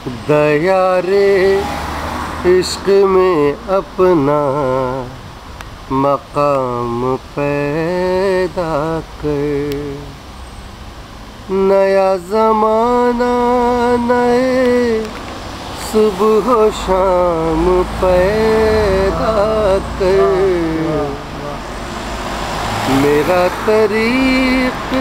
دیا رے عشق میں اپنا مقام پیدا کر، نیا زمانہ نئے صبح و شام پیدا کر، میرا طریق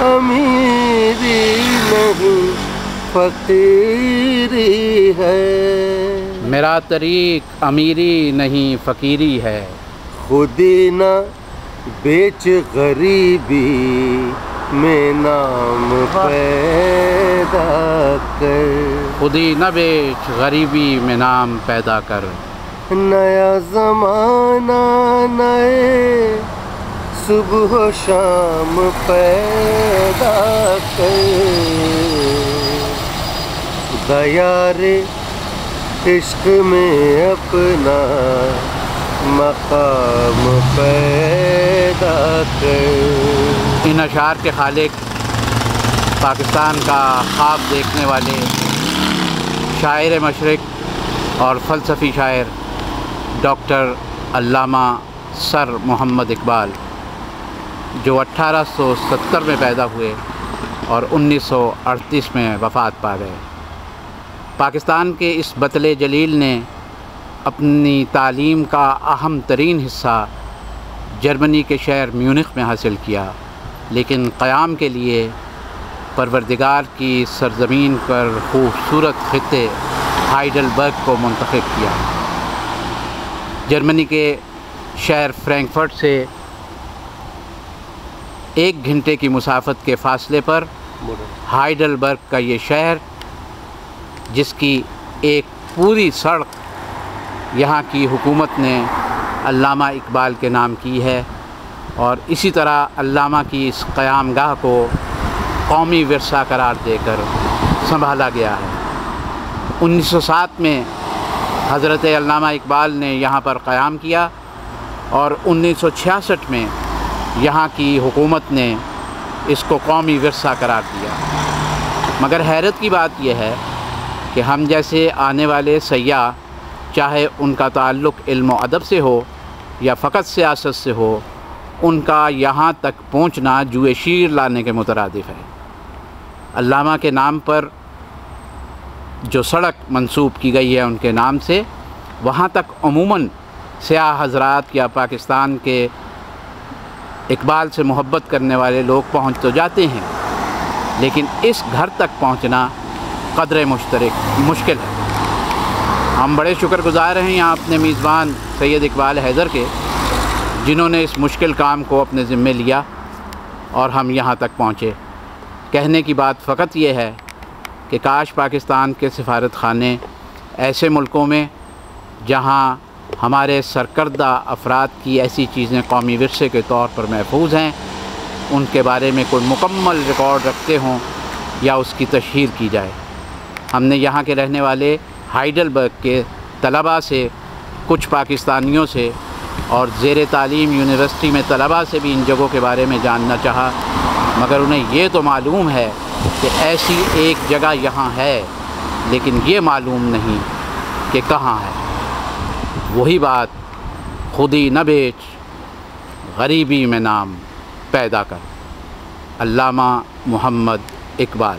امیری نہیں فقیری ہے، میرا طریق امیری نہیں فقیری ہے، خودی نہ بیچ غریبی میں نام پیدا کر، خودی نہ بیچ غریبی میں نام پیدا کر، نیا زمانہ نئے صبح و شام پیدا کر، دیا رے عشق میں اپنا مقام پیدا کر۔ ان اشعار کے خالق پاکستان کا خواب دیکھنے والے شاعر مشرق اور فلسفی شاعر ڈاکٹر علامہ سر محمد اقبال، جو 1870 میں پیدا ہوئے اور 1938 میں وفات پا گئے۔ پاکستان کے اس بطل جلیل نے اپنی تعلیم کا اہم ترین حصہ جرمنی کے شہر میونخ میں حاصل کیا، لیکن قیام کے لیے پروردگار کی سرزمین پر خوبصورت خطے ہائیڈلبرگ کو منتخب کیا۔ جرمنی کے شہر فرینکفرٹ سے 1 گھنٹے کی مسافت کے فاصلے پر ہائیڈلبرگ کا یہ شہر، جس کی ایک پوری سڑک یہاں کی حکومت نے علامہ اقبال کے نام کی ہے، اور اسی طرح علامہ کی اس قیام گاہ کو قومی ورثہ قرار دے کر سنبھالا گیا ہے۔ 1907 میں حضرت علامہ اقبال نے یہاں پر قیام کیا اور 1966 میں یہاں کی حکومت نے اس کو قومی ورثہ قرار دیا۔ مگر حیرت کی بات یہ ہے کہ ہم جیسے آنے والے سیاح، چاہے ان کا تعلق علم و ادب سے ہو یا فقط سیاست سے ہو، ان کا یہاں تک پہنچنا جوئے شیر لانے کے مترادف ہے۔ علامہ کے نام پر جو سڑک منسوب کی گئی ہے ان کے نام سے، وہاں تک عموماً سیاح حضرات یا پاکستان کے اقبال سے محبت کرنے والے لوگ پہنچ تو جاتے ہیں، لیکن اس گھر تک پہنچنا قدر مشکل ہے۔ ہم بڑے شکر گزار ہیں یہاں اپنے میزبان سید اقبال حیدر کے، جنہوں نے اس مشکل کام کو اپنے ذمے لیا اور ہم یہاں تک پہنچے۔ کہنے کی بات فقط یہ ہے کہ کاش پاکستان کے سفارت خانے ایسے ملکوں میں جہاں ہمارے سرکردہ افراد کی ایسی چیزیں قومی ورثے کے طور پر محفوظ ہیں، ان کے بارے میں کوئی مکمل ریکارڈ رکھتے ہوں یا اس کی تشہیر کی جائے۔ ہم نے یہاں کے رہنے والے ہائیڈلبرگ کے طلباء سے، کچھ پاکستانیوں سے اور زیر تعلیم یونیورسٹی میں طلباء سے بھی ان جگہوں کے بارے میں جاننا چاہا، مگر انہیں یہ تو معلوم ہے کہ ایسی ایک جگہ یہاں ہے، لیکن یہ معلوم نہیں کہ کہاں ہے۔ وہی بات، خودی نہ بیچ غریبی میں نام پیدا کر، علامہ محمد اقبال۔